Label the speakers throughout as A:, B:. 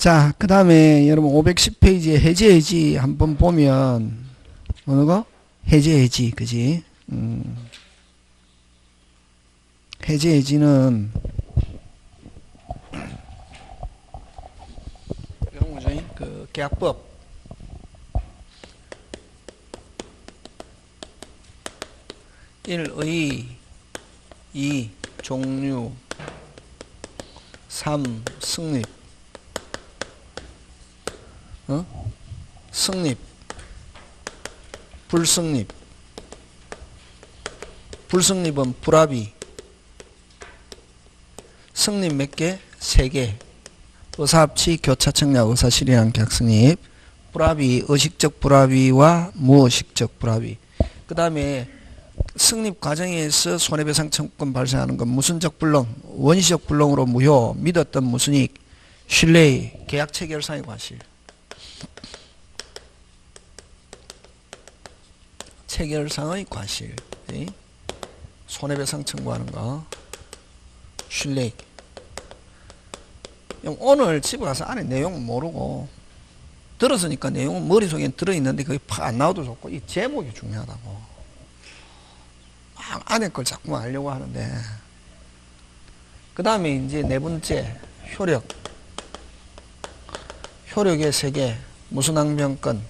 A: 자, 그 다음에 여러분 510페이지에 해제해지 한번 보면 어느 거? 해제해지, 그지? 해제해지는 이런 거죠. 그 계약법. (1) 의, (2) 종류, (3) 승립, 승립, 불승립. 불승립은 불합의. 승립 몇 개? 3개. 의사합치, 교차청약, 의사실현한 계약 승립. 불합의, 의식적 불합의와 무의식적 불합의. 그 다음에 승립 과정에서 손해배상 청구권 발생하는 건 무슨적 불능, 원시적 불능으로 무효, 믿었던 무순이익, 신뢰의, 계약 체결상의 과실. 체결상의 과실. 손해배상 청구하는 거. 신뢰익. 오늘 집에 가서 안에 내용 모르고 들었으니까 내용은 머릿속에 들어있는데 그게 팍 안 나와도 좋고 이 제목이 중요하다고. 안에 걸 자꾸만 알려고 하는데. 그 다음에 이제 네 번째 효력. 효력의 3개. 무슨 항변권?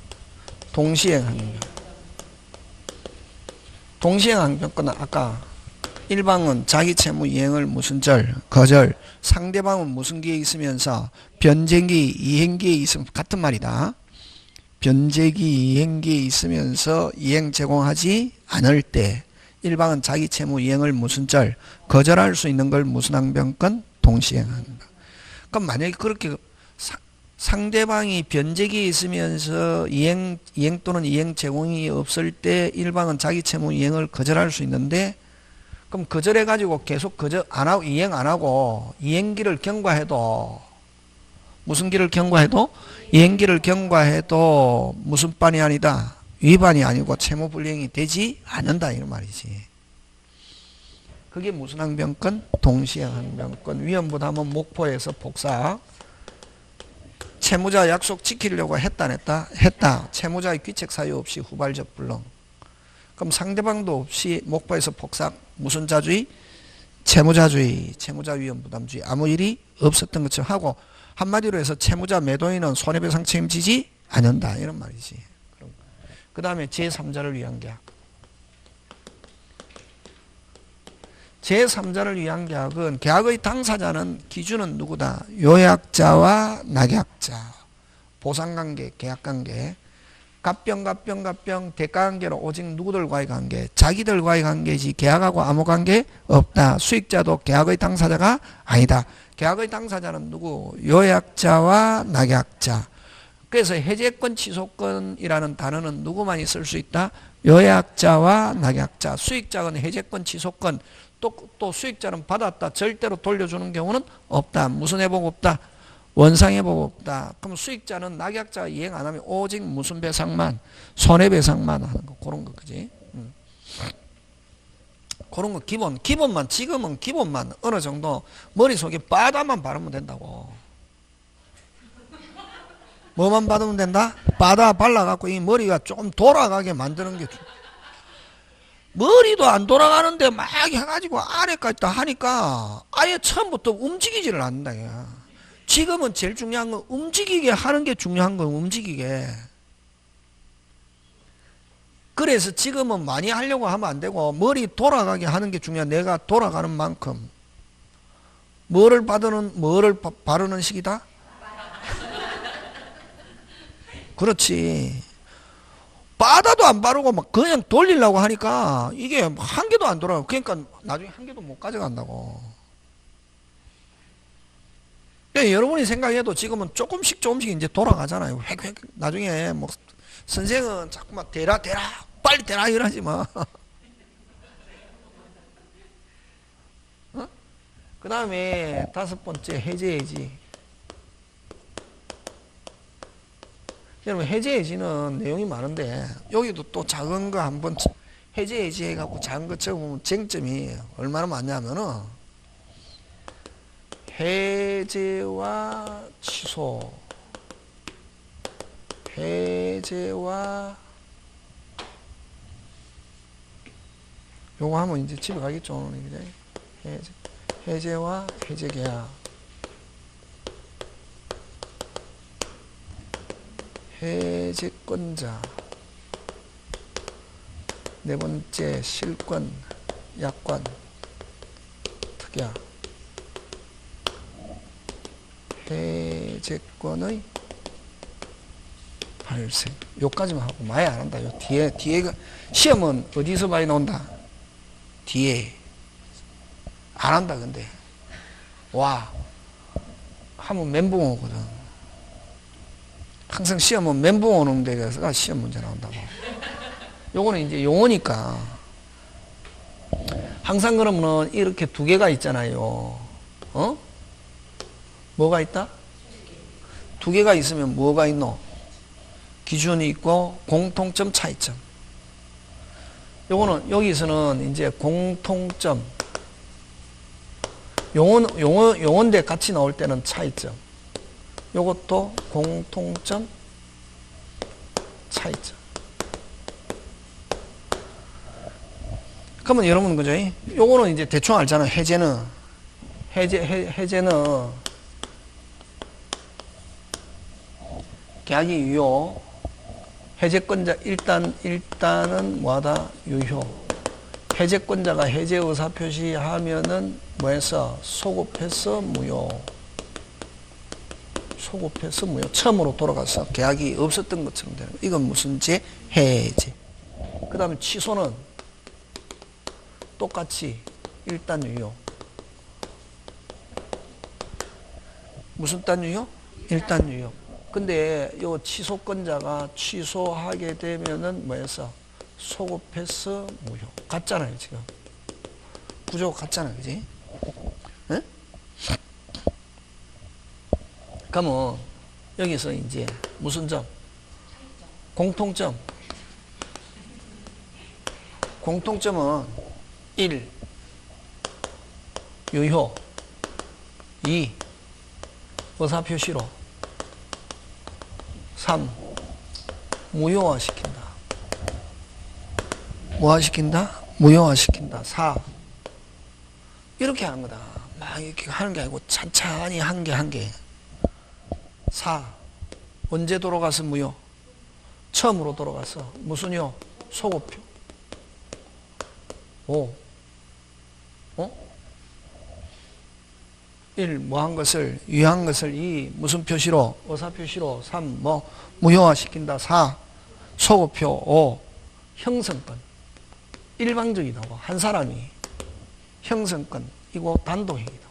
A: 동시행 항변. 동시행 항변권은 아까 일방은 자기 채무 이행을 무슨 절, 거절, 상대방은 무슨 기에 있으면서 변제기, 이행기에 있으면 같은 말이다. 변제기, 이행기에 있으면서 이행 제공하지 않을 때 일방은 자기 채무 이행을 무슨 절, 거절할 수 있는 걸 무슨 항변권? 동시행한다. 그럼 만약에 그렇게 상대방이 변제기에 있으면서 이행 또는 이행 제공이 없을 때 일방은 자기 채무 이행을 거절할 수 있는데 그럼 거절해가지고 계속 거절 안 하고 이행 안 하고 이행기를 경과해도 무슨 길을 경과해도 이행기를 경과해도 무슨 반이 아니다. 위반이 아니고 채무 불이행이 되지 않는다 이런 말이지. 그게 무슨 항변권? 동시행 항변권. 위험부담은 목포에서 복사. 채무자 약속 지키려고 했다 안 했다? 했다. 채무자의 귀책 사유 없이 후발적 불능. 그럼 상대방도 없이 목포에서 복사. 무슨 자주의? 채무자주의. 채무자 위험부담주의. 아무 일이 없었던 것처럼 하고 한마디로 해서 채무자 매도인은 손해배상 책임지지 않는다 이런 말이지. 그 다음에 제3자를 위한 계약. 제3자를 위한 계약은 계약의 당사자는 기준은 누구다? 요약자와 낙약자. 보상관계, 계약관계. 갑병, 대가관계로 오직 누구들과의 관계? 자기들과의 관계지 계약하고 아무 관계 없다. 수익자도 계약의 당사자가 아니다. 계약의 당사자는 누구? 요약자와 낙약자. 그래서 해제권, 취소권이라는 단어는 누구만이 쓸 수 있다? 요약자와 낙약자. 수익자는 해제권, 취소권. 또 수익자는 받았다. 절대로 돌려주는 경우는 없다. 무슨 회복 없다? 원상 회복 없다. 그럼 수익자는 낙약자가 이행 안 하면 오직 무슨 배상만? 손해배상만 하는 거. 그런 거, 그지? 그런 거 기본만, 지금은 기본만 어느 정도 머릿속에 바다만 바르면 된다고. 뭐만 받으면 된다? 바다 발라갖고 이 머리가 조금 돌아가게 만드는 게 머리도 안 돌아가는데 막 해가지고 아래까지 다 하니까 아예 처음부터 움직이지를 않는다. 지금은 제일 중요한 건 움직이게 하는 게 중요한 건 움직이게. 그래서 지금은 많이 하려고 하면 안 되고 머리 돌아가게 하는 게 중요해. 내가 돌아가는 만큼. 뭐를 바르는 식이다? 그렇지. 바다도 안 바르고 막 그냥 돌리려고 하니까 이게 한 개도 안 돌아가고 그러니까 나중에 한 개도 못 가져간다고. 그러니까 여러분이 생각해도 지금은 조금씩 이제 돌아가잖아요. 획 나중에 뭐 선생은 자꾸만 대라 빨리 대라 이러지 마. 그 다음에 5번째 해제해지. 여러분 해제해지는 내용이 많은데 여기도 또 작은 거 한번 해제해지 해갖고 작은 거 적어보면 쟁점이 얼마나 많냐면은 해제와 취소. 해제와 요거 하면 이제 집에 가겠죠. 오늘 해제와 해제 계약. 해제권자. 네 번째 실권, 약관, 특약. 해제권의 발생. 요까지만 하고 많이 안 한다. 요 뒤에가 시험은 어디서 많이 나온다? 뒤에 안 한다. 근데 와 하면 멘붕 오거든. 항상 시험은 멘붕 오는 데가 시험 문제 나온다고. 요거는 이제 용어니까. 항상 그러면은 이렇게 두 개가 있잖아요. 뭐가 있다? 두 개가 있으면 뭐가 있노? 기준이 있고 공통점, 차이점. 요거는 여기서는 이제 공통점. 용어인데 같이 나올 때는 차이점. 요것도 공통점, 차이점. 그러면 여러분 그죠? 요거는 이제 대충 알잖아. 해제는 계약이 유효. 해제권자 일단은 뭐하다? 유효. 해제권자가 해제 의사 표시하면은 뭐해서 소급해서 무효. 소급해서 무효. 처음으로 돌아가서 계약이 없었던 것처럼 되는 거. 이건 무슨 제? 해제. 그 다음에 취소는 똑같이 일단 유효. 무슨 단 유효? 일단 유효. 근데 요 취소권자가 취소하게 되면은 뭐해서 소급해서 무효. 같잖아요, 지금. 구조가 같잖아요, 그지? 네? 그러면 여기서 이제 무슨 점? 공통점. 공통점은 1. 유효. 2. 의사표시로. 3. 무효화시킨다. 뭐화시킨다? 무효화시킨다. 4. 이렇게 하는 거다. 막 이렇게 하는 게 아니고 찬찬히 한 개. 4. 언제 돌아가서 무효? 처음으로 돌아가서 무슨 요? 소급표. 5. 1. 뭐한 것을, 유효한 것을 2. 무슨 표시로? 의사표시로. 3. 무효화시킨다. 4. 소급표. 5. 형성권. 일방적이다고. 한 사람이 형성권. 이거 단독행위다.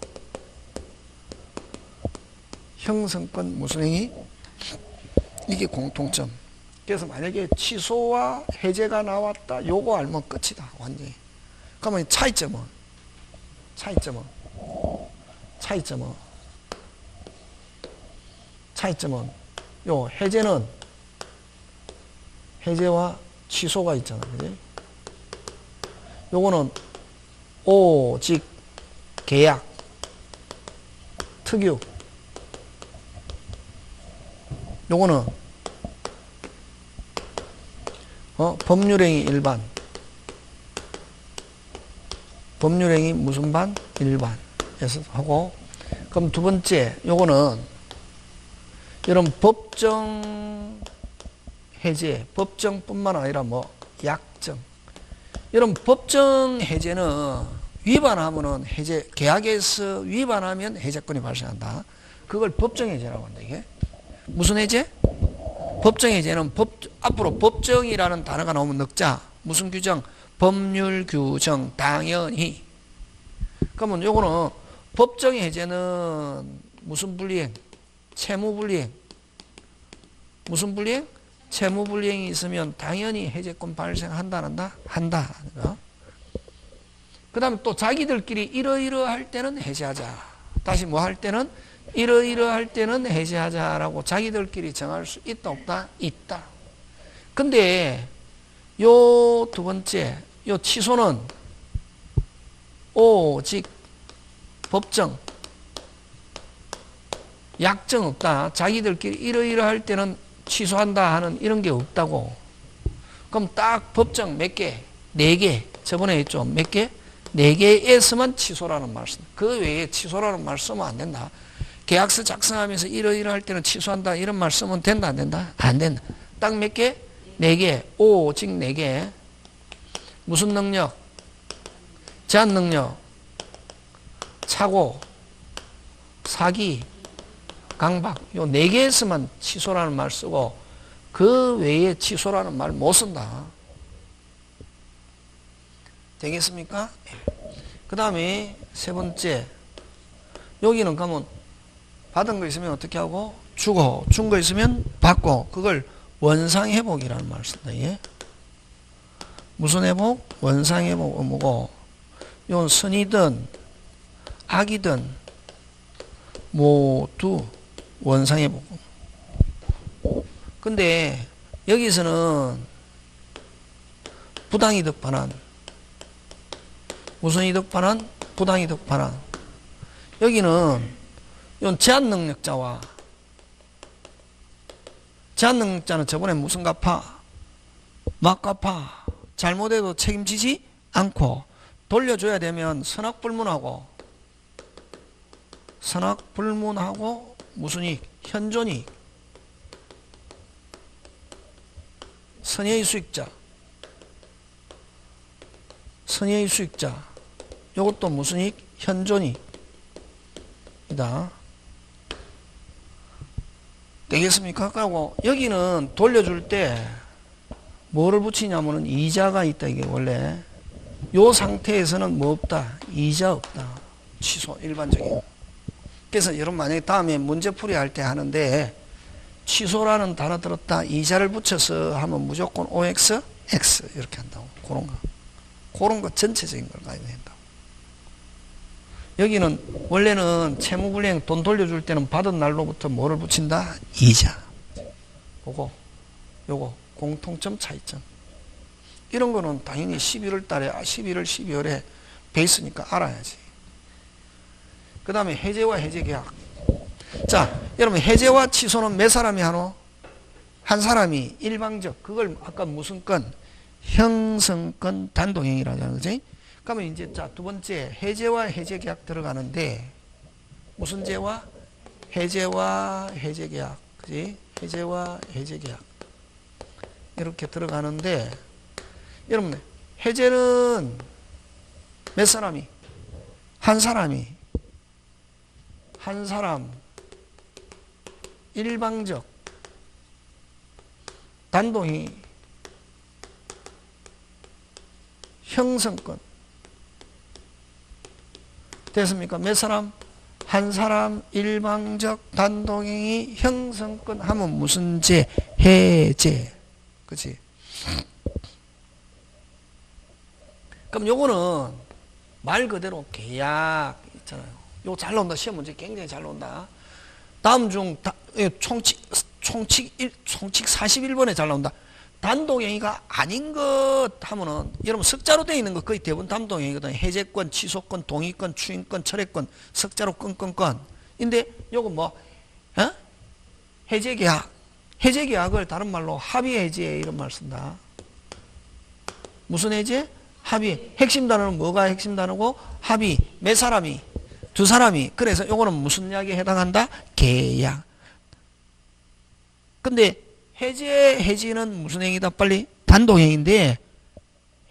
A: 형성권 무슨 행위? 이게 공통점. 그래서 만약에 취소와 해제가 나왔다. 요거 알면 끝이다. 완전히. 그러면 차이점은 요 해제는 해제와 취소가 있잖아. 그지? 요거는 오직 계약 특유. 요거는 법률행위 일반. 법률행위 무슨 반? 일반. 에서 하고. 그럼 두 번째, 요거는 이런 법정 해제, 법정뿐만 아니라 약정. 이런 법정 해제는 위반하면은 계약에서 위반하면 해제권이 발생한다. 그걸 법정 해제라고 한다, 이게. 무슨 해제? 법정 해제는 앞으로 법정이라는 단어가 나오면 넣자. 무슨 규정? 법률 규정, 당연히. 그러면 요거는 법정 해제는 무슨 불이행? 채무 불이행. 무슨 불이행? 채무 불이행이 있으면 당연히 해제권 발생한다, 안 한다? 한다. 그 다음에 또 자기들끼리 이러이러할 때는 해제하자. 다시 뭐 할 때는? 이러이러할 때는 해제하자라고 자기들끼리 정할 수 있다, 없다? 있다. 근데 요 두 번째, 요 취소는 오직 법정 약정 없다. 자기들끼리 이러이러할 때는 취소한다 하는 이런 게 없다고. 그럼 딱 법정 몇 개? 4개. 저번에 했죠. 몇 개? 4개에서만 취소라는 말 쓴다. 그 외에 취소라는 말 쓰면 안 된다. 계약서 작성하면서 이러이러할 때는 취소한다 이런 말 쓰면 된다 안 된다? 안 된다. 딱 몇 개? 4개. 오직 4개. 무슨 능력? 제한 능력. 착오. 사기. 강박. 요 4개에서만 취소라는 말 쓰고 그 외에 취소라는 말 못 쓴다. 되겠습니까? 그 다음에 세 번째. 여기는 가면 받은 거 있으면 어떻게 하고? 주고. 준 거 있으면 받고. 그걸 원상회복이라는 말을 쓴다. 예? 무슨 회복? 원상회복 의무고. 이건 선이든 악이든 모두 원상회복. 근데 여기서는 부당이득 반환. 무슨 이득 반환? 부당이득 반환. 여기는 이건 제한능력자와 제한능력자는 저번에 무슨 갚아? 막 갚아. 잘못해도 책임지지 않고 돌려줘야 되면 선악불문하고 무슨 이익? 현존이익. 선의의 수익자. 선의의 수익자. 이것도 무슨 이익? 현존이익. 이다. 되겠습니까? 그리고 여기는 돌려줄 때 뭐를 붙이냐면은 이자가 있다. 이게 원래 요 상태에서는 뭐 없다. 이자 없다. 취소 일반적인. 그래서 여러분 만약에 다음에 문제풀이 할 때 하는데 취소라는 단어 들었다. 이자를 붙여서 하면 무조건 OX, X 이렇게 한다고. 그런 거 전체적인 걸 가야 된다. 여기는 원래는 채무불이행 돈 돌려줄 때는 받은 날로부터 뭐를 붙인다? 이자. 요거 공통점 차이점. 이런 거는 당연히 11월 달에 11월 12월에 베이스니까 알아야지. 그 다음에 해제와 해제계약. 자, 여러분 해제와 취소는 몇 사람이 하노? 한 사람이 일방적. 그걸 아까 무슨 건? 형성권 단독행위라잖아. 그지? 그러면 이제 자, 두 번째 해제와 해제계약 들어가는데 무슨 제와? 해제와 해제계약. 그지? 해제와 해제계약. 이렇게 들어가는데 여러분 해제는 몇 사람이? 한 사람 일방적 단독행위 형성권 됐습니까? 몇 사람? 한 사람 일방적 단독행위 형성권 하면 무슨 제? 해제. 그치? 그럼 요거는 말 그대로 계약 있잖아요. 요거 잘 나온다. 시험 문제 굉장히 잘 나온다. 다음 중 총칙 41번에 잘 나온다. 단독행위가 아닌 것 하면은 여러분 석자로 되어 있는 거 거의 대부분 단독행위거든. 해제권, 취소권, 동의권, 추인권, 철회권, 석자로 건건건. 근데 요거 뭐 해제계약. 해제계약을 다른 말로 합의해제 이런 말 쓴다. 무슨 해제? 합의. 핵심 단어는 뭐가 핵심 단어고? 합의. 몇 사람이? 두 사람이. 그래서 요거는 무슨 약에 해당한다? 계약. 근데 해제는 무슨 행위다? 빨리 단독행위인데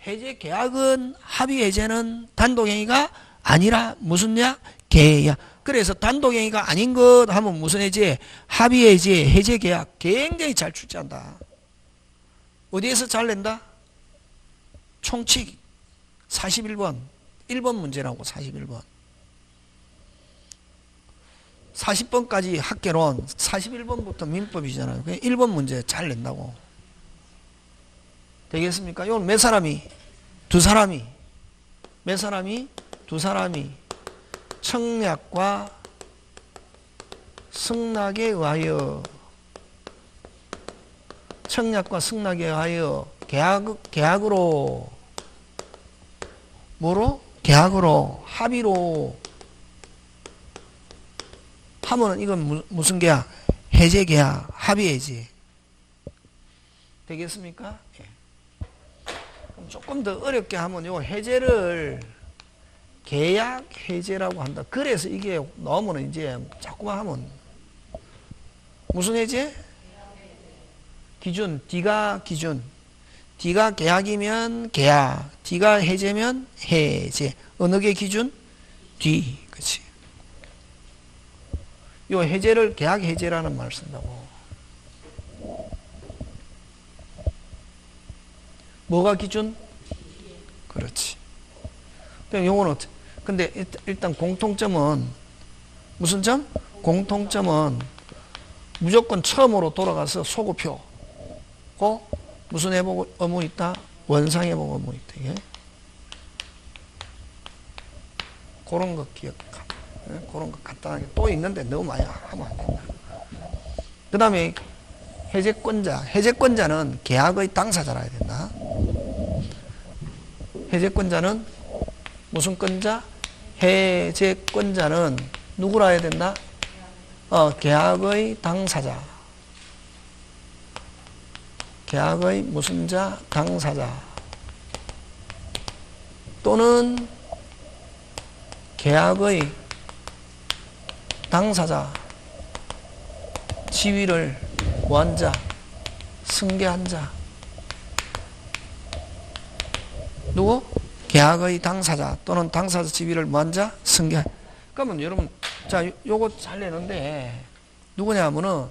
A: 해제 계약은 합의 해제는 단독행위가 아니라 무슨 약? 계약. 그래서 단독행위가 아닌 것 하면 무슨 해제? 합의 해제, 해제 계약 굉장히 잘 출제한다. 어디에서 잘 낸다? 총칙 41번 1번 문제라고. 41번 40번까지 학개론 41번부터 민법이잖아요. 1번 문제 잘 낸다고. 되겠습니까? 이건 몇 사람이? 두 사람이. 몇 사람이? 두 사람이 청약과 승낙에 의하여 계약으로 뭐로? 계약으로 합의로 하면은 이건 무슨 계약? 해제 계약, 합의 해제. 되겠습니까? 예. 그럼 조금 더 어렵게 하면 요 해제를 계약 해제라고 한다. 그래서 이게 나오면 이제 자꾸만 하면 무슨 해제? 기준, D가 기준. D가 계약이면 계약, D가 해제면 해제. 어느 게 기준? D. 그치. 요 해제를 계약 해제라는 말을 쓴다고. 뭐가 기준? 그렇지. 요거는 근데 일단 공통점은 무슨 점? 공통점은 무조건 처음으로 돌아가서 소급표. 무슨 회복 의무 있다? 원상 회복 의무 있다. 이게. 그런 거 기억하. 그런 거 간단하게 또 있는데 너무 많이 하면 안 된다. 그 다음에 해제권자. 해제권자는 계약의 당사자라 해야 된다. 해제권자는 무슨 권자? 해제권자는 누구라 해야 된다? 계약의 당사자. 계약의 무슨 자? 당사자. 또는 계약의 당사자. 지위를 뭐한 자? 승계한 자. 누구? 계약의 당사자 또는 당사자 지위를 뭐한 자? 승계. 그러면 여러분, 자, 요거 잘 내는데, 누구냐 하면은,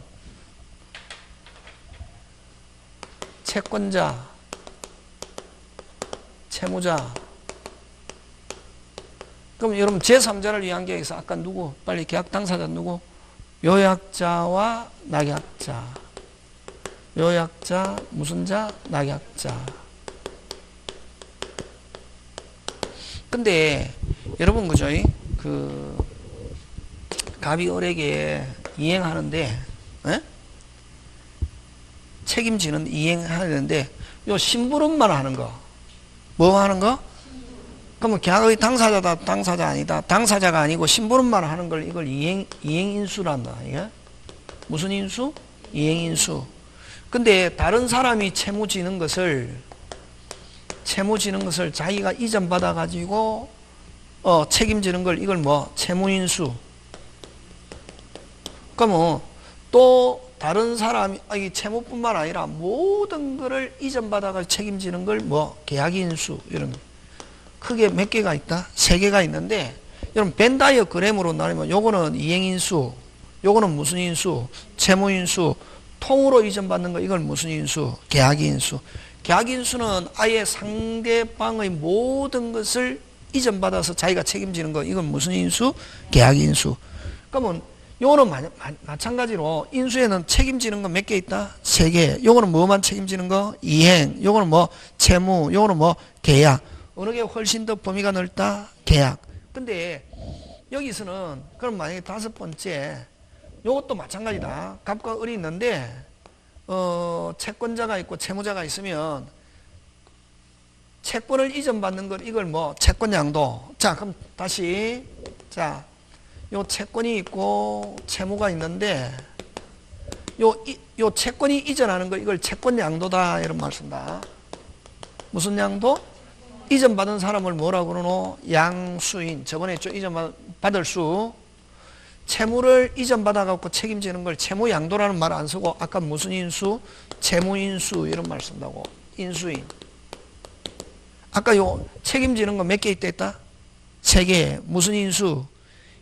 A: 채권자, 채무자. 그럼 여러분, 제3자를 위한 계약에서 아까 누구? 빨리 계약 당사자 누구? 요약자와 낙약자. 요약자, 무슨 자? 낙약자. 근데, 여러분, 그죠? 갑이 을에게 이행하는데, 에? 책임지는 이행하는데, 요 심부름만 하는 거. 뭐 하는 거? 그러면 계약의 당사자다, 당사자 아니다. 당사자가 아니고 심부름만 하는 걸 이걸 이행인수란다. 이게? 무슨 인수? 이행인수. 근데 다른 사람이 채무 지는 것을 자기가 이전받아 가지고 책임지는 걸 이걸 뭐? 채무인수. 그러면 또 다른 사람이 이 채무뿐만 아니라 모든 것을 이전받아 가지고 책임지는 걸 뭐? 계약인수. 이런 거. 크게 몇 개가 있다? 3개가 있는데 여러분 벤 다이어그램으로 나누면 요거는 이행인수, 요거는 무슨 인수? 채무인수. 통으로 이전받는 거 이걸 무슨 인수? 계약인수. 계약인수는 아예 상대방의 모든 것을 이전받아서 자기가 책임지는 거 이건 무슨 인수? 계약인수. 그러면 요거는 마찬가지로 인수에는 책임지는 거 몇 개 있다? 3개. 요거는 뭐만 책임지는 거? 이행. 요거는 뭐? 채무. 요거는 뭐? 계약. 어느 게 훨씬 더 범위가 넓다? 계약. 근데 여기서는 그럼 만약에 5번째 요것도 마찬가지다. 갑과 을이 있는데 채권자가 있고 채무자가 있으면 채권을 이전받는 걸 이걸 뭐? 채권양도. 자, 그럼 다시 자, 요 채권이 있고 채무가 있는데 요 채권이 이전하는 거 이걸 채권양도다 이런 말 쓴다. 무슨 양도? 이전받은 사람을 뭐라고 그러노? 양수인. 저번에 했죠. 이전받을 수. 채무를 이전받아갖고 책임지는 걸 채무양도라는 말 안 쓰고 아까 무슨 인수? 채무인수 이런 말 쓴다고. 인수인. 아까 요 책임지는 거 몇 개 있다 했다? 3개. 무슨 인수?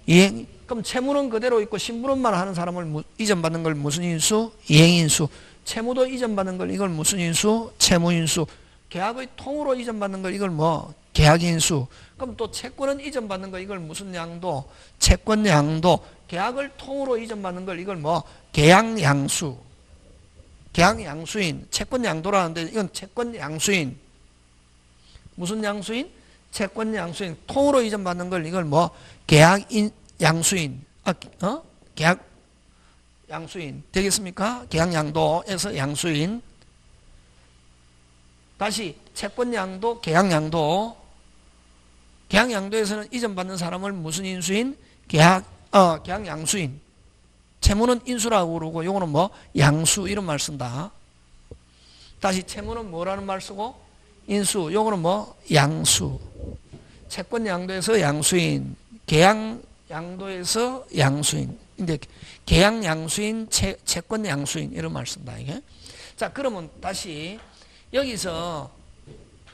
A: 이행. 그럼 채무는 그대로 있고 심부름만 하는 사람을 이전받는 걸 무슨 인수? 이행인수. 채무도 이전받는 걸 이걸 무슨 인수? 채무인수. 계약의 통으로 이전받는 걸 이걸 뭐? 계약인수. 그럼 또 채권은 이전받는 거 이걸 무슨 양도? 채권양도. 계약을 통으로 이전받는 걸 이걸 뭐? 계약양수. 계약양수인. 채권양도라는데 이건 채권양수인. 무슨 양수인? 채권양수인. 통으로 이전받는 걸 이걸 뭐? 계약양수인. 계약양수인. 되겠습니까? 계약양도에서 양수인. 다시 채권양도, 계약양도. 계약양도에서는 이전받는 사람을 무슨 인수인? 계약양수인. 채무는 인수라고 그러고 요거는 뭐 양수 이런 말 쓴다. 다시 채무는 뭐라는 말 쓰고 인수 요거는 뭐 양수. 채권 양도에서 양수인, 계약 양도에서 양수인. 근데 계약 양수인, 채권 양수인 이런 말 쓴다 이게. 자 그러면 다시 여기서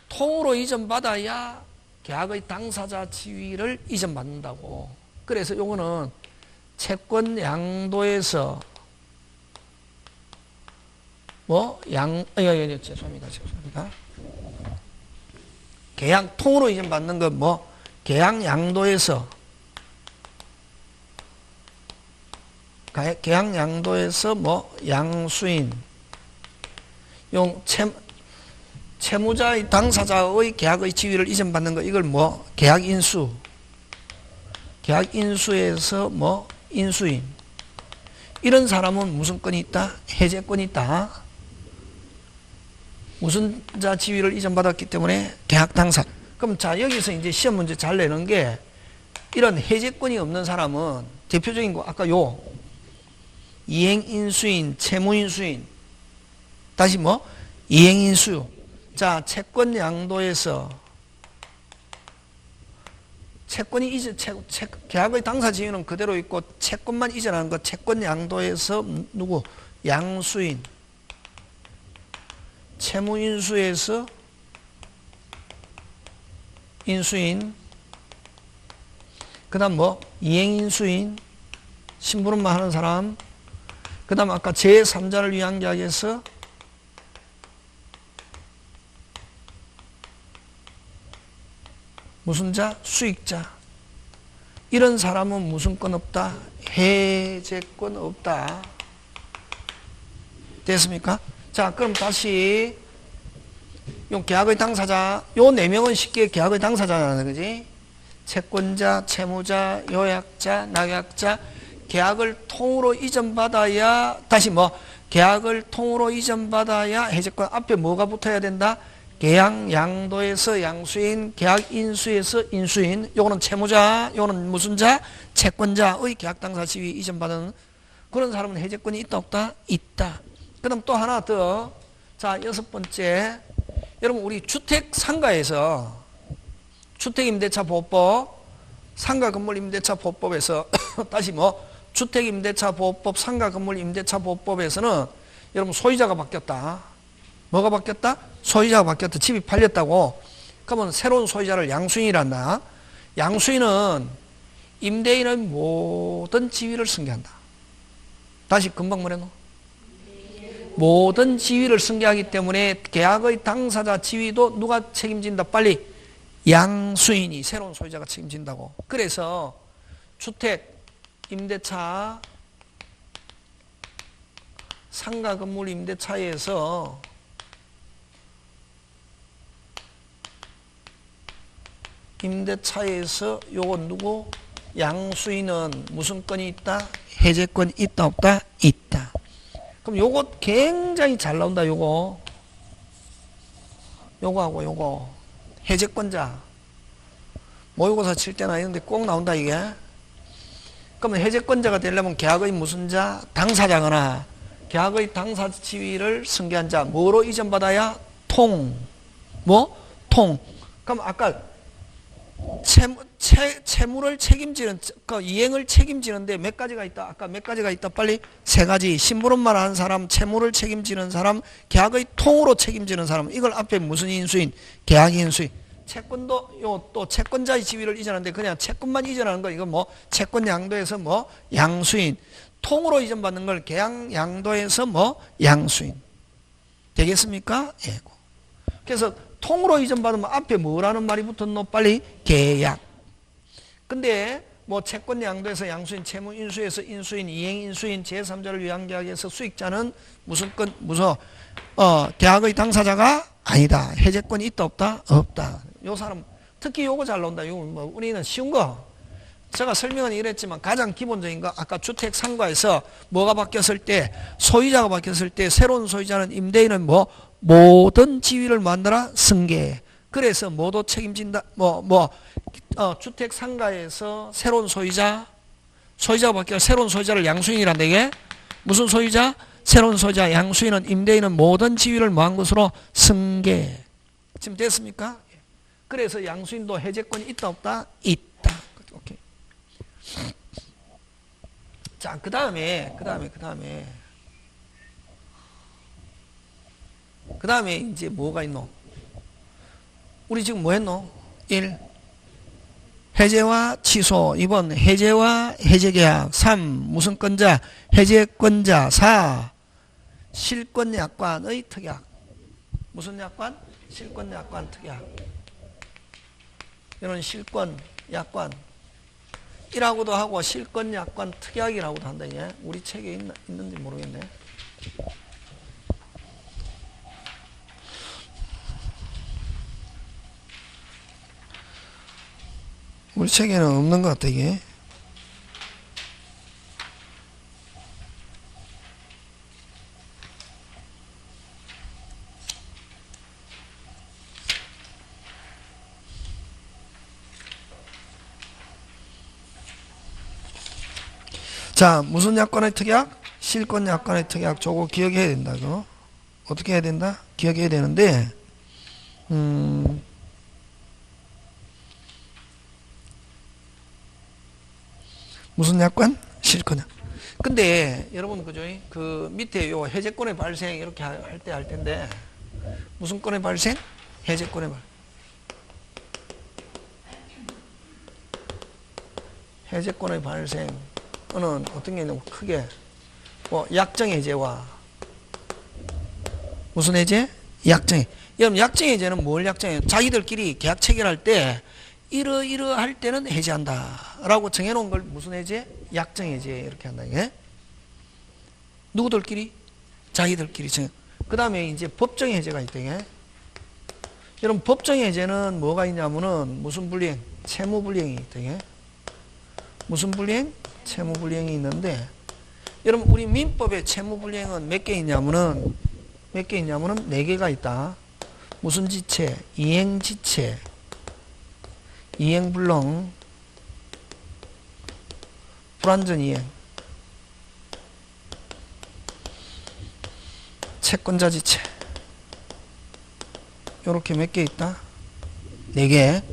A: 통으로 이전받아야 계약의 당사자 지위를 이전받는다고. 그래서 요거는 채권 양도에서 죄송합니다. 계약 통으로 이전받는 건 계약 양도에서 양수인 용 채무자의 당사자의 계약의 지위를 이전받는 거 이걸 계약 인수에서 인수인 이런 사람은 무슨 건이 있다? 해제권이 있다. 무슨자 지위를 이전받았기 때문에 계약 당사. 그럼 자 여기서 이제 시험 문제 잘 내는 게 이런 해제권이 없는 사람은 대표적인 거 아까 이행인수인, 채무인수인 다시 이행인수. 자 채권 양도에서 채권이 계약의 당사 지위는 그대로 있고 채권만 이전하는 것. 채권 양도에서 누구? 양수인. 채무인수에서 인수인. 그 다음 이행인수인. 심부름만 하는 사람. 그 다음 아까 제3자를 위한 계약에서 무슨 자? 수익자. 이런 사람은 무슨 건 없다? 해제권 없다. 됐습니까? 자, 그럼 다시 요 계약의 당사자, 요 4명은 쉽게 계약의 당사자라는 거지. 채권자, 채무자, 요약자, 낙약자. 계약을 통으로 이전받아야 다시 계약을 통으로 이전받아야 해제권. 앞에 뭐가 붙어야 된다? 계약 양도에서 양수인, 계약 인수에서 인수인. 요거는 채무자, 요거는 무슨 자? 채권자의 계약 당사 지위 이전받은 그런 사람은 해제권이 있다 없다? 있다. 그 다음 또 하나 더. 자 6번째. 여러분 우리 주택상가에서 주택임대차 보호법, 상가건물임대차 보호법에서 다시 주택임대차 보호법, 상가건물임대차 보호법에서는 여러분 소유자가 바뀌었다. 뭐가 바뀌었다? 소유자가 바뀌었다. 집이 팔렸다고. 그러면 새로운 소유자를 양수인이란다. 양수인은 임대인의 모든 지위를 승계한다. 다시 금방 뭐랬노? 모든 지위를 승계하기 때문에 계약의 당사자 지위도 누가 책임진다? 빨리 양수인이, 새로운 소유자가 책임진다고. 그래서 주택 임대차, 상가 건물 임대차에서 요건 누구? 양수인은 무슨 건이 있다? 해제권이 있다 없다? 있다. 그럼 요거 굉장히 잘 나온다. 요거하고 요거 해제권자 모의고사 칠 때나 이런 데 꼭 나온다 이게. 그러면 해제권자가 되려면 계약의 무슨 자? 당사자거나 계약의 당사 지위를 승계한 자. 뭐로 이전받아야? 통. 통. 그럼 아까 채무를 책임지는, 그 이행을 책임지는데 몇 가지가 있다? 아까 몇 가지가 있다? 빨리 3가지. 심부름만 하는 사람, 채무를 책임지는 사람, 계약의 통으로 책임지는 사람. 이걸 앞에 무슨 인수인? 계약 인수인. 채권도 또 채권자의 지위를 이전하는데 그냥 채권만 이전하는 거. 이거 채권 양도에서 양수인. 통으로 이전받는 걸 계약 양도에서 양수인. 되겠습니까? 예. 그래서 통으로 이전받으면 앞에 뭐라는 말이 붙었노? 빨리 계약. 근데 채권 양도에서 양수인, 채무 인수에서 인수인, 이행 인수인, 제3자를 위한 계약에서 수익자는 무슨 계약의 당사자가 아니다. 해제권이 있다 없다? 없다. 요 사람 특히 요거 잘 나온다. 요거 우리는 쉬운 거. 제가 설명은 이랬지만 가장 기본적인 거 아까 주택 상가에서 뭐가 바뀌었을 때, 소유자가 바뀌었을 때 새로운 소유자는 임대인은 모든 지위를 만들어 승계. 그래서 모두 책임진다. 주택 상가에서 새로운 소유자 소유자가 바뀌어 새로운 소유자를 양수인이란다. 이게 무슨 소유자? 새로운 소유자 양수인은 임대인은 모든 지위를 뭐한 것으로 승계. 지금 됐습니까? 그래서 양수인도 해제권이 있다 없다? 있다. 오케이. 자, 그 다음에 이제 뭐가 있노? 우리 지금 뭐 했노? 1. 해제와 취소. 2번 해제와 해제계약. 3. 무슨 건자? 해제권자. 4. 실권약관의 특약. 무슨 약관? 실권약관 특약. 이런 실권약관. 이라고도 하고 실권약관 특약이라고도 한다. 이게 우리 책에 있는지 모르겠네. 우리 책에는 없는 것 같아. 이게 자, 무슨 약관의 특약? 실권 약관의 특약. 저거 기억해야 된다. 그거 어떻게 해야 된다? 기억해야 되는데 무슨 약관? 실권. 근데 여러분 그죠? 그 밑에 요 해제권의 발생 이렇게 할 텐데 무슨 권의 발생? 해제권의 발생. 해제권의 발생은 어떤 게 있냐면 크게 뭐 약정해제와 무슨 해제? 약정해. 여러분 약정해제는 뭘 약정해? 자기들끼리 계약 체결할 때 이러이러할 때는 해제한다 라고 정해놓은 걸 무슨 해제? 약정해제 이렇게 한다. 이게 누구들끼리? 자기들끼리 정해. 그 다음에 이제 법정해제가 있다. 이게 여러분 법정해제는 뭐가 있냐면은 무슨 불이행? 채무불이행이 있다. 이게 무슨 불이행? 채무불이행이 있는데 여러분 우리 민법에 채무불이행은 몇 개 있냐면은 4개가 있다. 무슨 지체? 이행지체, 이행불능, 불완전이행, 채권자지체. 요렇게 몇 개 있다? 4개.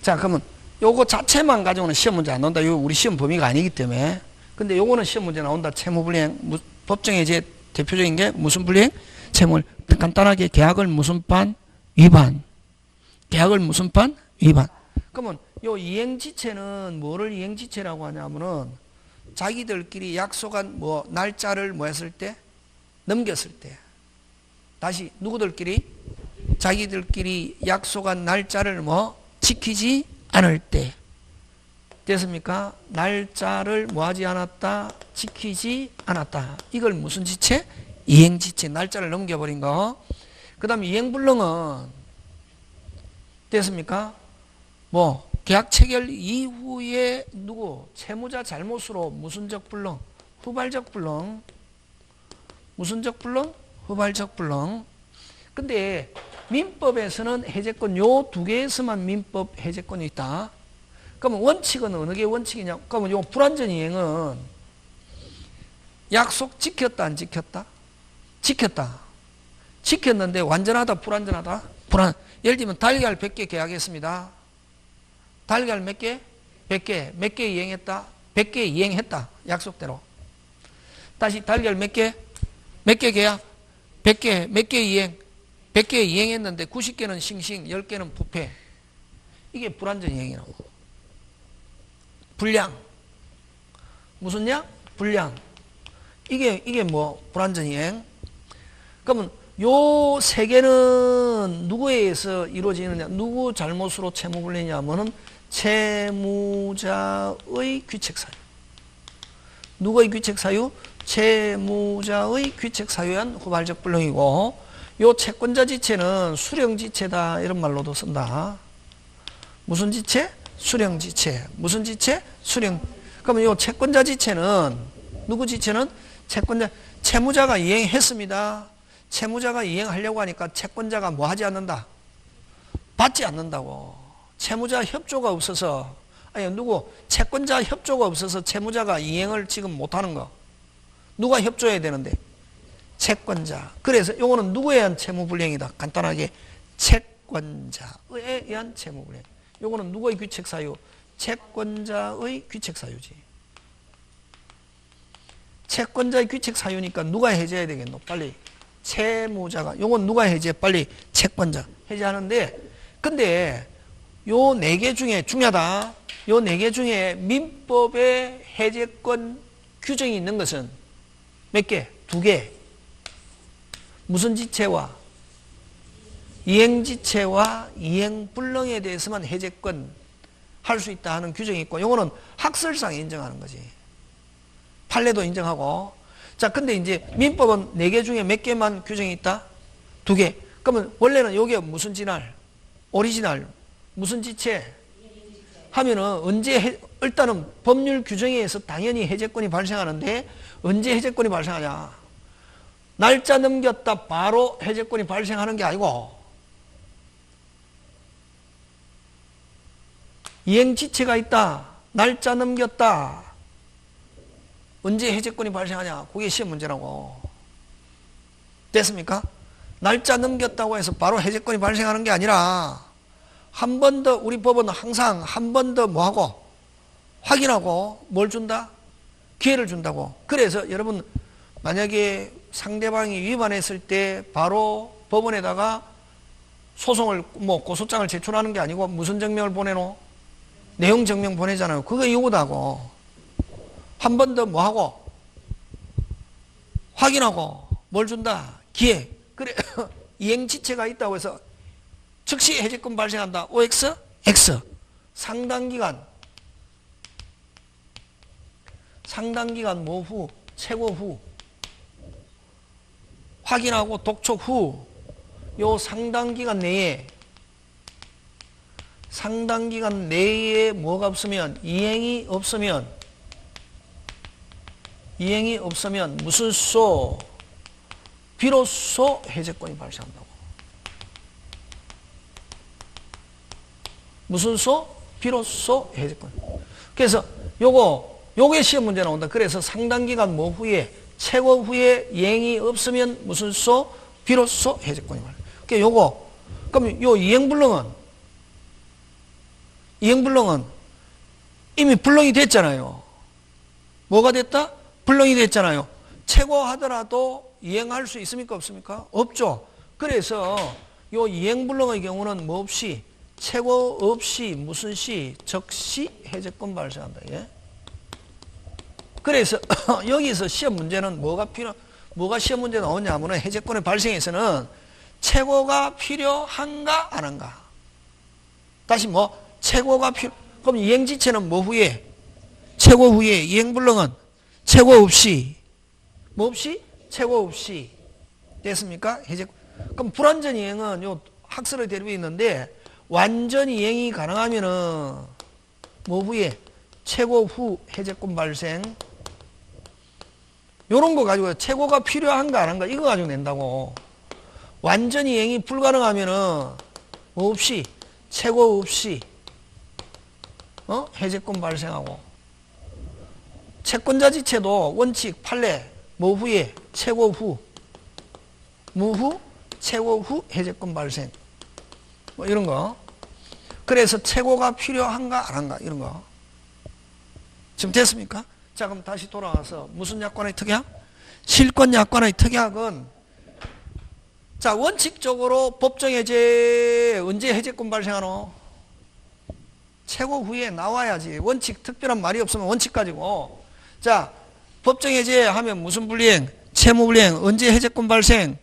A: 자, 그러면 요거 자체만 가지고는 시험 문제 안 나온다. 이거 우리 시험 범위가 아니기 때문에. 근데 요거는 시험 문제 나온다. 채무불이행. 법정해제 대표적인 게 무슨 불이행? 채무. 간단하게 계약을 무슨 판? 위반. 계약을 무슨 판? 위반. 그러면 요 이행지체는 뭐를 이행지체라고 하냐면은 자기들끼리 약속한 뭐 날짜를 뭐 했을 때? 넘겼을 때. 다시 누구들끼리? 자기들끼리 약속한 날짜를 뭐 지키지 않을 때. 됐습니까? 날짜를 뭐 하지 않았다? 지키지 않았다. 이걸 무슨 지체? 이행지체. 날짜를 넘겨버린 거. 그 다음에 이행불능은 됐습니까? 뭐 계약 체결 이후에 누구? 채무자 잘못으로 무슨적 불능? 후발적 불능. 무슨적 불능? 후발적 불능. 근데 민법에서는 해제권 요 2개에서만 민법 해제권이 있다. 그러면 원칙은 어느 게 원칙이냐? 그러면 요 불완전 이행은 약속 지켰다 안 지켰다? 지켰다. 지켰는데 완전하다 불완전하다? 예를 들면 달걀 100개 계약했습니다. 달걀 몇 개? 100개. 몇 개 이행했다? 100개 이행했다. 약속대로. 다시 달걀 몇 개? 몇 개 계약? 100개. 몇 개 이행? 100개 이행했는데 90개는 싱싱, 10개는 부패. 이게 불완전 이행이라고. 불량. 무슨 양? 불량. 이게 뭐 불완전 이행? 그러면 요 3개는 누구에 의해서 이루어지느냐? 누구 잘못으로 채무불이냐면은 채무자의 귀책사유. 누구의 귀책사유? 채무자의 귀책사유에 한 후발적 불능이고, 요 채권자 지체는 수령지체다 이런 말로도 쓴다. 무슨 지체? 수령지체. 무슨 지체? 수령. 그러면 요 채권자 지체는 누구 지체는? 채권자. 채무자가 이행했습니다. 채무자가 이행하려고 하니까 채권자가 뭐 하지 않는다? 받지 않는다고. 채무자 협조가 없어서 아니, 누구 채권자 협조가 없어서 채무자가 이행을 지금 못하는 거. 누가 협조해야 되는데? 채권자. 그래서 요거는 누구에 의한 채무불이행이다. 간단하게 채권자에 의한 채무불이행. 요거는 누구의 귀책사유? 채권자의 귀책사유지. 채권자의 귀책사유니까 누가 해제해야 되겠노? 빨리 채무자가. 요건 누가 해제해? 빨리 채권자 해제하는데, 근데 요 4개 중에 중요하다. 요 4개 중에 민법에 해제권 규정이 있는 것은 몇 개? 2개. 무슨 지체와 이행지체와 이행불능에 대해서만 해제권 할 수 있다 하는 규정이 있고, 요거는 학설상 인정하는 거지. 판례도 인정하고. 자, 근데 이제 민법은 4개 중에 몇 개만 규정이 있다? 2개. 그러면 원래는 요게 무슨 진할? 오리지널. 무슨 지체? 하면은 언제 일단은 법률 규정에 의해서 당연히 해제권이 발생하는데, 언제 해제권이 발생하냐? 날짜 넘겼다 바로 해제권이 발생하는 게 아니고, 이행지체가 있다. 날짜 넘겼다. 언제 해제권이 발생하냐? 그게 시험 문제라고. 됐습니까? 날짜 넘겼다고 해서 바로 해제권이 발생하는 게 아니라, 한 번 더, 우리 법은 항상 한 번 더 뭐하고? 확인하고 뭘 준다? 기회를 준다고. 그래서 여러분, 만약에 상대방이 위반했을 때 바로 법원에다가 소송을, 고소장을 제출하는 게 아니고 무슨 증명을 보내노? 내용 증명 보내잖아요. 그거 이거다고. 한 번 더 뭐하고? 확인하고 뭘 준다? 기회. 그래, 이행지체가 있다고 해서 즉시 해제권 발생한다. OX? X. 상당기간 모후, 최고 후. 확인하고 독촉 후. 요 상당기간 내에 뭐가 없으면, 이행이 없으면 무슨 소? 비로소 해제권이 발생한다고. 무슨 소? 비로소 해제권. 그래서 요게 시험 문제 나온다. 그래서 상당기간 뭐 후에, 최고 후에 이행이 없으면 무슨 소? 비로소 해제권이 발생. 그러니까 그럼 요 이행불능은 이미 불능이 됐잖아요. 뭐가 됐다? 불능이 됐잖아요. 최고 하더라도 이행할 수 있습니까? 없습니까? 없죠. 그래서 요 이행불능의 경우는 뭐 없이, 최고 없이 무슨 시? 적시 해제권 발생한다. 예? 그래서 여기서 시험 문제는 뭐가 시험 문제 나오냐면은 해제권의 발생에서는 최고가 필요한가 안 한가. 다시 최고가 그럼 이행지체는 뭐 후에? 최고 후에. 이행불능은 최고 없이. 뭐 없이? 최고 없이. 됐습니까? 그럼 불완전 이행은 요 학설의 대립이 있는데, 완전 이행이 가능하면은 뭐 후에? 최고 후 해제권 발생. 요런 거 가지고 최고가 필요한가 안 한가 이거 가지고 낸다고. 완전 이행이 불가능하면은 뭐 없이? 최고 없이 해제권 발생하고, 채권자 지체도 원칙 판례 뭐 후에? 최고 후, 무후, 최고 후 해제권 발생. 이런 거. 그래서 최고가 필요한가 안 한가 이런 거. 지금 됐습니까? 자, 그럼 다시 돌아와서 무슨 약관의 특약? 실권 약관의 특약은, 자, 원칙적으로 법정해제 언제 해제권 발생하노? 최고 후에 나와야지. 원칙 특별한 말이 없으면 원칙 가지고. 자, 법정해제 하면 무슨 불이행? 채무불이행. 언제 해제권 발생?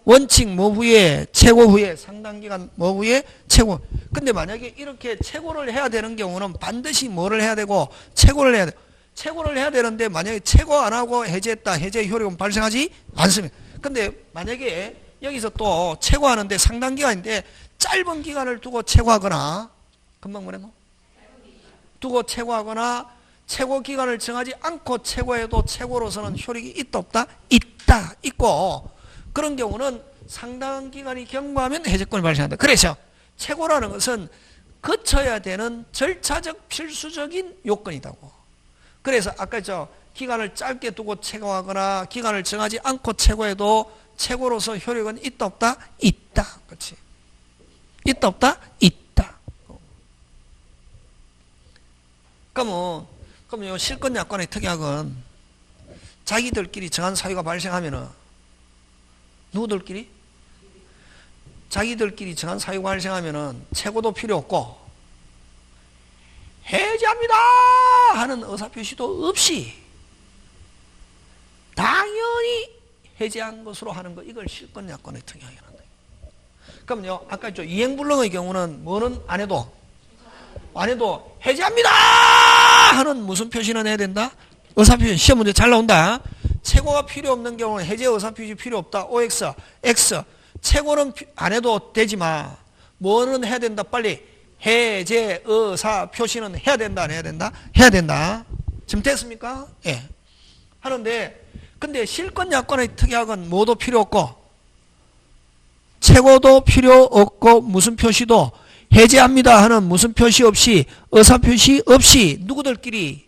A: 원칙 뭐 후에? 최고 후에. 상당기간 뭐 후에? 최고. 근데 만약에 이렇게 최고를 해야 되는 경우는 반드시 뭐를 해야 되고? 최고를 해야 돼. 최고를 해야 되는데 만약에 최고 안 하고 해제했다. 해제 효력은 발생하지 않습니다. 근데 만약에 여기서 또 최고하는데 상당기간인데 짧은 기간을 두고 최고하거나, 금방 뭐랬노? 두고 최고하거나 최고 기간을 정하지 않고 최고해도 최고로서는 효력이 있다 없다? 있다. 있고, 그런 경우는 상당한 기간이 경과하면 해제권이 발생한다. 그래서 최고라는 것은 거쳐야 되는 절차적 필수적인 요건이라고. 그래서 아까 기간을 짧게 두고 최고하거나 기간을 정하지 않고 최고해도 최고로서 효력은 있다 없다? 있다. 그렇지? 있다 없다? 있다. 그러면 요 실권약관의 특약은 자기들끼리 정한 사유가 발생하면은 누구들끼리? 자기들끼리 정한 사유가 발생하면은 최고도 필요 없고 해제합니다 하는 의사표시도 없이 당연히 해제한 것으로 하는 거, 이걸 실권약관의 특약이란다. 그럼요, 아까 이행불능의 경우는 뭐는 안 해도 해제합니다 하는 무슨 표시는 해야 된다? 의사표시. 시험 문제 잘 나온다. 최고가 필요 없는 경우는 해제 의사표시 필요 없다. OX, X. 최고는 안 해도 되지만 뭐는 해야 된다? 빨리 해제 의사표시는 해야 된다, 안 해야 된다? 해야 된다. 지금 됐습니까? 예. 하는데 근데 실권약관의 특약은 뭐도 필요 없고 최고도 필요 없고 무슨 표시도 해제합니다 하는 무슨 표시 없이 의사표시 없이 누구들끼리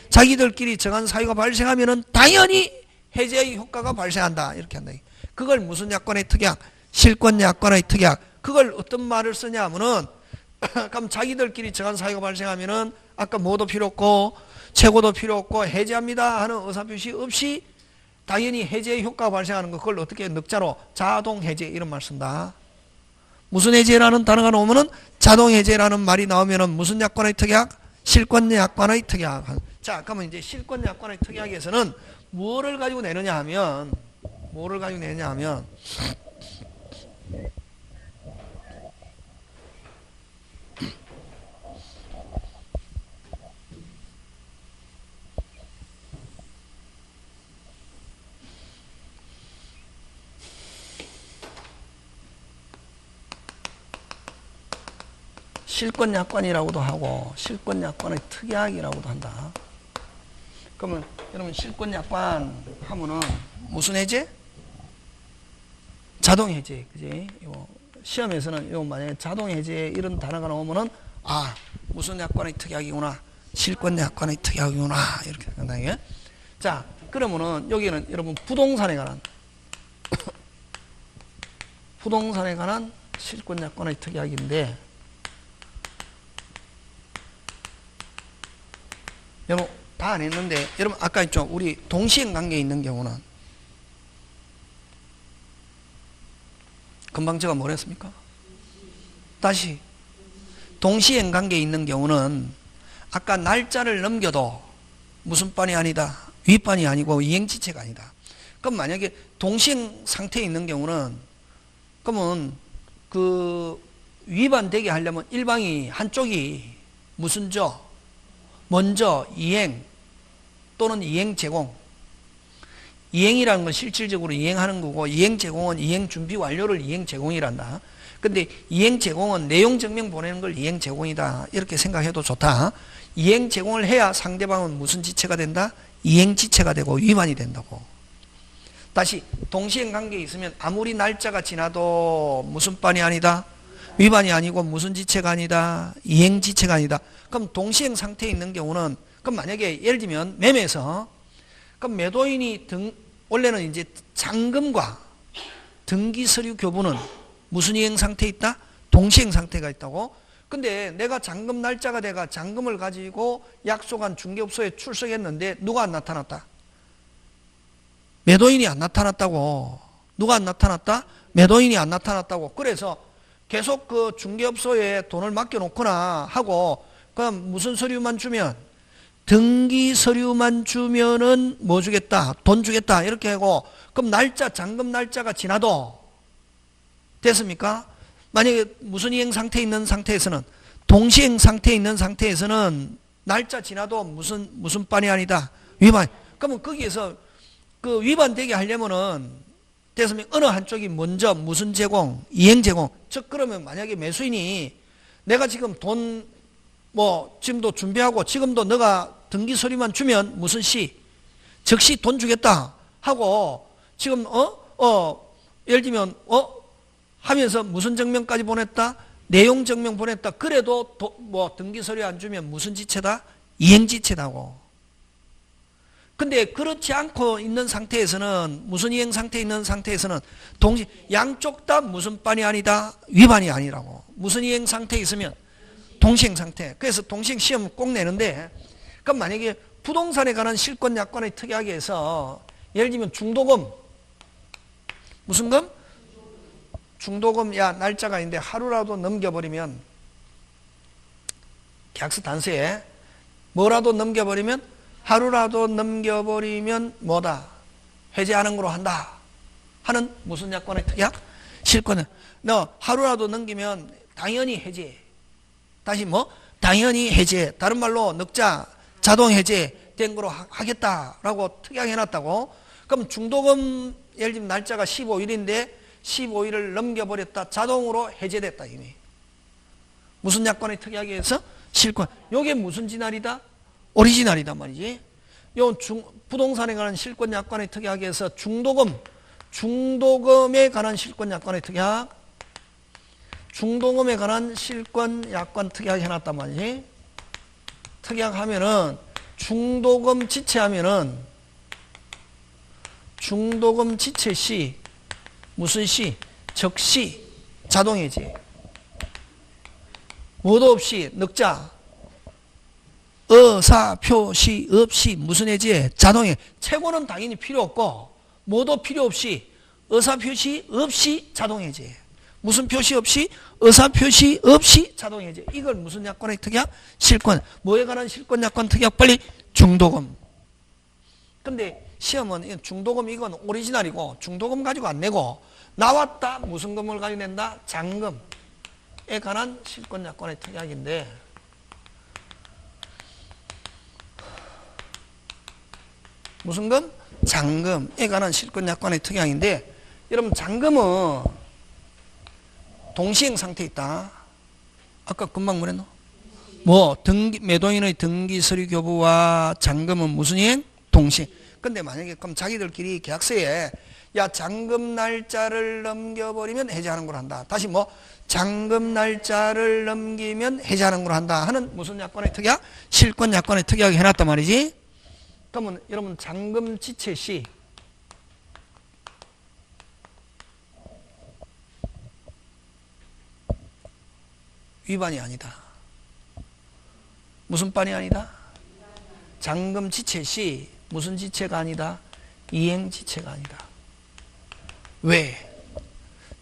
A: 자기들끼리 정한 사유가 발생하면은 당연히 해제의 효과가 발생한다, 이렇게 한다. 그걸 무슨 약관의 특약? 실권약관의 특약. 그걸 어떤 말을 쓰냐 하면은 그럼 자기들끼리 정한 사유가 발생하면은 아까 뭐도 필요 없고 최고도 필요 없고 해제합니다 하는 의사표시 없이 당연히 해제의 효과가 발생하는 거, 그걸 어떻게 넉자로 자동해제 이런 말 쓴다. 무슨 해제라는 단어가 나오면은 자동해제라는 말이 나오면은 무슨 약관의 특약? 실권약관의 특약. 자, 그러면 이제 실권약관의 특약에서는 뭐를 가지고 내느냐 하면 실권약관이라고도 하고 실권약관의 특약이라고도 한다. 그러면 여러분 실권약관 하면은 무슨 해제? 자동해제. 그지? 시험에서는 만약에 자동해제 이런 단어가 나오면은 아, 무슨 약관의 특약이구나. 실권약관의 특약이구나. 이렇게 생각한다. 자, 그러면은 여기는 여러분 부동산에 관한 실권약관의 특약인데, 여러분 다 안 했는데, 여러분 아까 있죠, 우리 동시행관계에 있는 경우는 금방 제가 뭘 했습니까? 다시 동시행관계에 있는 경우는 아까 날짜를 넘겨도 무슨 반이 아니다, 윗반이 아니고 이행지체가 아니다. 그럼 만약에 동시행 상태에 있는 경우는 그러면 그 위반되게 하려면 일방이 한쪽이 무슨 먼저 이행 또는 이행 제공. 이행이라는 건 실질적으로 이행하는 거고, 이행 제공은 이행 준비 완료를 이행 제공이란다. 근데 이행 제공은 내용 증명 보내는 걸 이행 제공이다, 이렇게 생각해도 좋다. 이행 제공을 해야 상대방은 무슨 지체가 된다? 이행 지체가 되고 위반이 된다고. 다시 동시행 관계에 있으면 아무리 날짜가 지나도 무슨 반이 아니다? 위반이 아니고 무슨 지체가 아니다? 이행 지체가 아니다. 그럼 동시행 상태에 있는 경우는, 그럼 만약에 예를 들면 매매에서 그럼 매도인이 원래는 이제 잔금과 등기 서류 교부는 무슨 이행 상태에 있다? 동시행 상태가 있다고. 근데 내가 잔금 날짜가 돼가 잔금을 가지고 약속한 중개업소에 출석했는데 누가 안 나타났다? 매도인이 안 나타났다고. 누가 안 나타났다? 매도인이 안 나타났다고. 그래서 계속 그 중개업소에 돈을 맡겨놓거나 하고, 그럼 무슨 서류만 주면? 등기 서류만 주면은 뭐 주겠다? 돈 주겠다. 이렇게 하고, 그럼 잔금 날짜가 지나도 됐습니까? 만약에 무슨 이행 상태에 있는 상태에서는, 동시행 상태에 있는 상태에서는 날짜 지나도 무슨 반이 아니다? 위반. 그러면 거기에서 그 위반되게 하려면은 됐으면 어느 한쪽이 먼저 무슨 제공? 이행 제공. 즉 그러면 만약에 매수인이 내가 지금 돈 지금도 준비하고 지금도 너가 등기 서류만 주면 무슨 즉시 돈 주겠다 하고 지금 예를 들면 하면서 무슨 증명까지 보냈다? 내용 증명 보냈다. 그래도 뭐 등기 서류 안 주면 무슨 지체다? 이행지체다고. 근데 그렇지 않고 있는 상태에서는 무슨 이행 상태에 있는 상태에서는 양쪽 다 무슨 반이 아니다? 위반이 아니라고. 무슨 이행 상태에 있으면 동시행 상태. 그래서 동시행 시험 꼭 내는데 그럼 만약에 부동산에 관한 실권 약관의 특이하게 해서 예를 들면 중도금 무슨 금? 중도금 야 날짜가 있는데 하루라도 넘겨버리면 계약서 단서에 뭐라도 넘겨버리면 하루라도 넘겨버리면 뭐다? 해제하는 걸로 한다 하는 무슨 약관의 특약? 실권은 너 하루라도 넘기면 당연히 해제. 다시 뭐? 당연히 해제. 다른 말로 넉자 자동 해제 된 거로 하겠다라고 특약해놨다고. 그럼 중도금 예를 들면 날짜가 15일인데 15일을 넘겨버렸다. 자동으로 해제됐다 이미. 무슨 약관의 특약에 의해서? 실권. 요게 무슨 진할이다? 오리지널이단 말이지. 요 부동산에 관한 실권 약관의 특약에 의해서 중도금에 관한 실권 약관의 특약, 중도금에 관한 실권 약관 특약 해놨단 말이지. 특약하면은 중도금 지체하면은 중도금 지체 시 무슨 시? 적시 자동해제. 뭐도 없이 넉자 의사 표시 없이 무슨 해제? 자동해. 최고는 당연히 필요 없고 뭐도 필요 없이 의사 표시 없이 자동 해제. 무슨 표시 없이? 의사 표시 없이 자동 해제. 이걸 무슨 약관의 특약? 실권. 뭐에 관한 실권 약관 특약? 빨리 중도금. 근데 시험은 중도금 이건 오리지널이고 중도금 가지고 안 내고 나왔다 무슨 금을 가지고 낸다? 잔금에 관한 실권 약관의 특약인데 무슨 금? 잔금에 관한 실권 약관의 특약인데 여러분 잔금은 동시행 상태에 있다. 아까 금방 뭐랬노? 뭐 매도인의 등기 서류 교부와 잔금은 무슨 이행? 동시행. 근데 만약에 그럼 자기들끼리 계약서에 야 잔금 날짜를 넘겨버리면 해제하는 걸 한다. 다시 뭐 잔금 날짜를 넘기면 해제하는 걸 한다 하는 무슨 약관의 특약? 실권 약관의 특약을 해놨단 말이지. 그러면 여러분 잔금 지체 시 위반이 아니다. 무슨 반이 아니다? 잔금 지체 시 무슨 지체가 아니다? 이행 지체가 아니다. 왜?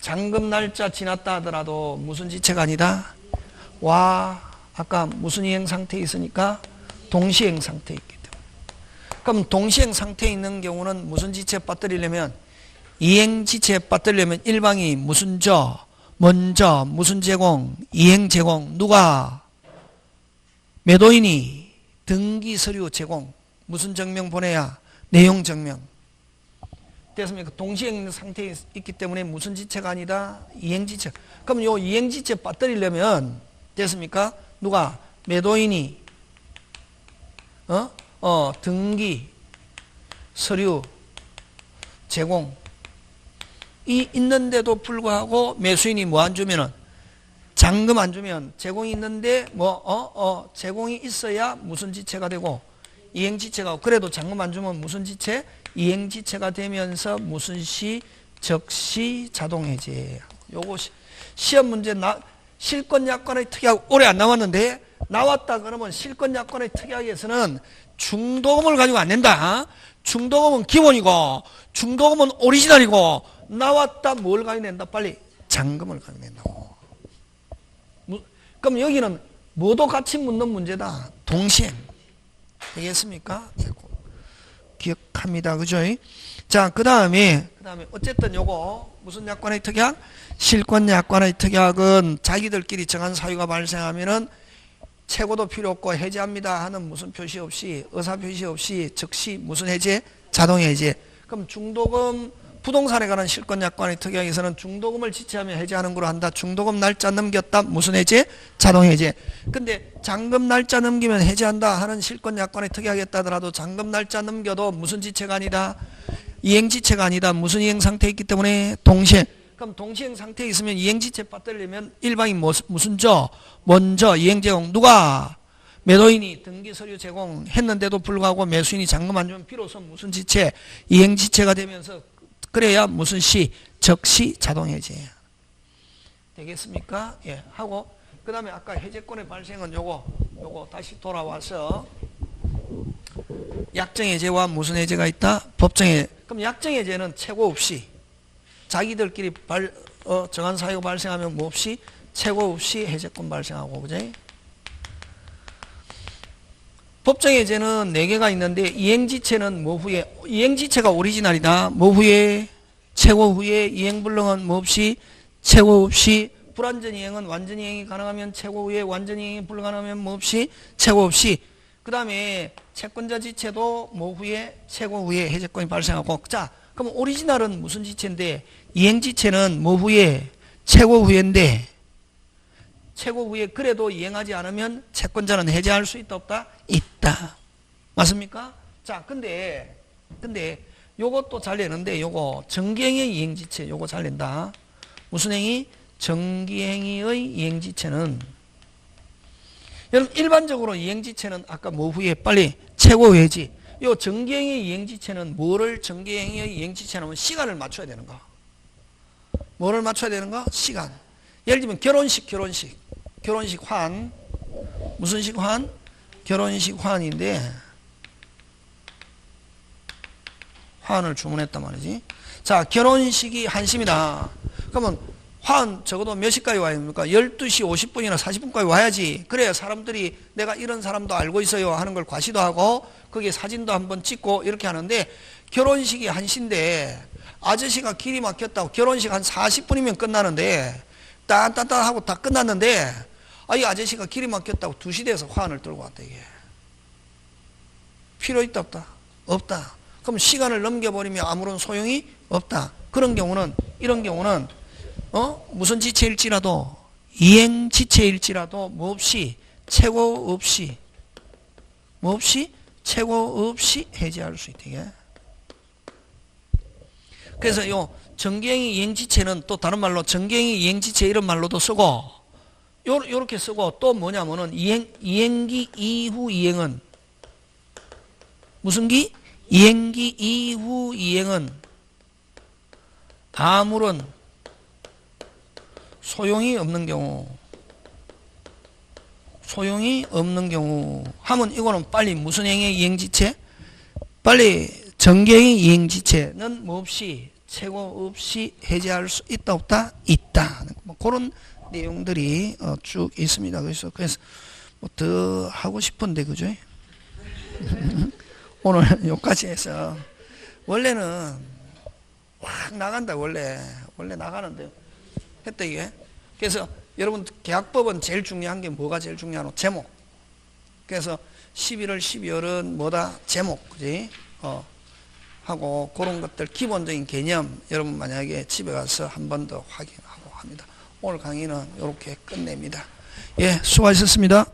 A: 잔금 날짜 지났다 하더라도 무슨 지체가 아니다? 와 아까 무슨 이행 상태에 있으니까 동시행 상태에 있기 때문에. 그럼 동시행 상태에 있는 경우는 무슨 지체에 빠뜨리려면 이행 지체에 빠뜨리려면 일방이 무슨 먼저 무슨 제공? 이행 제공. 누가? 매도인이 등기 서류 제공. 무슨 증명 보내야? 내용 증명. 됐습니까? 동시행 상태에 있기 때문에 무슨 지체가 아니다? 이행지체. 그럼 요 이행지체 빠뜨리려면 됐습니까? 누가? 매도인이 등기 서류 제공 이 있는데도 불구하고 매수인이 뭐 안 주면은 잔금 안 주면 제공이 있는데 제공이 있어야 무슨 지체가 되고 이행지체가. 그래도 잔금 안 주면 무슨 지체? 이행지체가 되면서 무슨 시? 적시 자동해제. 요거 시험 문제 실권약관의 특약 오래 안 남았는데 나왔다 그러면 실권약관의 특약에서는 중도금을 가지고 안 낸다. 중도금은 기본이고 중도금은 오리지널이고 나왔다 뭘 가지고 낸다? 빨리 잔금을 가지고 낸다고. 그럼 여기는 뭐도 같이 묻는 문제다. 동시행. 되겠습니까? 기억합니다. 그죠? 자, 그 다음에 어쨌든 요거 무슨 약관의 특약? 실권 약관의 특약은 자기들끼리 정한 사유가 발생하면은 최고도 필요 없고 해제합니다 하는 무슨 표시 없이 의사 표시 없이 즉시 무슨 해제? 자동 해제. 그럼 중도금 부동산에 관한 실권 약관의 특약에서는 중도금을 지체하면 해제하는 걸로 한다. 중도금 날짜 넘겼다. 무슨 해제? 자동 해제. 근데 잔금 날짜 넘기면 해제한다 하는 실권 약관의 특약이었다 하더라도 잔금 날짜 넘겨도 무슨 지체가 아니다? 이행 지체가 아니다. 무슨 이행 상태에 있기 때문에 동시에 그럼 동시행 상태에 있으면 이행지체 받들려면 일방이 무슨 저 먼저 이행 제공 누가 매도인이 등기 서류 제공했는데도 불구하고 매수인이 잔금 안 주면 비로소 무슨 지체 이행지체가 되면서 그래야 무슨 시 적시 자동해제 되겠습니까? 예 하고 그 다음에 아까 해제권의 발생은 요거 다시 돌아와서 약정해제와 무슨 해제가 있다? 법정해. 그럼 약정해제는 최고 없이 자기들끼리 정한 사유가 발생하면 뭐 없이 최고 없이 해제권 발생하고 그지? 법정해제는 4개가 있는데 이행지체는 뭐 후에 이행지체가 오리지널이다. 뭐 후에 최고 후에 이행불능은 뭐 없이 최고 없이 불완전이행은 완전이행이 가능하면 최고 후에 완전이행이 불가능하면 뭐 없이 최고 없이 그 다음에 채권자 지체도 뭐 후에 최고 후에 해제권이 발생하고 자 그럼 오리지널은 무슨 지체인데 이행지체는 뭐 후에 최고 후에인데 최고 후에 그래도 이행하지 않으면 채권자는 해제할 수 있다 없다? 있다. 맞습니까? 자 근데 요것도 잘 내는데 요거 정기행의 이행지체 요거 잘 낸다. 무슨 행위? 정기행위의 이행지체는 여러분 일반적으로 이행지체는 아까 뭐 후에 빨리 최고 후에지 요 정기행위 이행지체는 뭐를 정기행위의 이행지체는 시간을 맞춰야 되는 거. 뭐를 맞춰야 되는 거? 시간. 예를 들면 결혼식 환 무슨 식 환? 결혼식 환인데 환을 주문했단 말이지. 자 결혼식이 1시입니다. 그러면 환 적어도 몇 시까지 와야 됩니까? 12시 50분이나 40분까지 와야지. 그래야 사람들이 내가 이런 사람도 알고 있어요 하는 걸 과시도 하고 거기에 사진도 한번 찍고 이렇게 하는데 결혼식이 1시인데 아저씨가 길이 막혔다고 결혼식 한 40분이면 끝나는데 딴딴딴 하고 다 끝났는데 이 아저씨가 길이 막혔다고 2시 돼서 환을 들고 왔다 이게. 필요 있다 없다? 없다. 그럼 시간을 넘겨버리면 아무런 소용이 없다. 이런 경우는 무슨 지체일지라도 이행 지체일지라도 뭐 없이 최고 없이 뭐 없이 최고 없이 해제할 수 있게. 그래서 요 정기행위 이행지체는 또 다른 말로 정기행위 이행지체 이런 말로도 쓰고 요렇게 쓰고 또 뭐냐면은 이행기 이후 이행은 무슨 기? 이행기 이후 이행은 아무런 소용이 없는 경우 하면 이거는 빨리 무슨 행위 이행지체? 빨리 정기행위 이행지체는 뭐 없이 최고 없이 해제할 수 있다 없다? 있다. 뭐 그런 내용들이 쭉 있습니다. 그래서 뭐 더 하고 싶은데 그죠? 오늘 여기까지 해서 원래는 확 나간다 원래 나가는데 했다 이게. 그래서 여러분 계약법은 제일 중요한 게 뭐가 제일 중요하노? 제목. 그래서 11월 12월은 뭐다? 제목 그지? 하고 그런 것들 기본적인 개념 여러분 만약에 집에 가서 한 번 더 확인하고 합니다. 오늘 강의는 이렇게 끝냅니다. 예, 수고하셨습니다.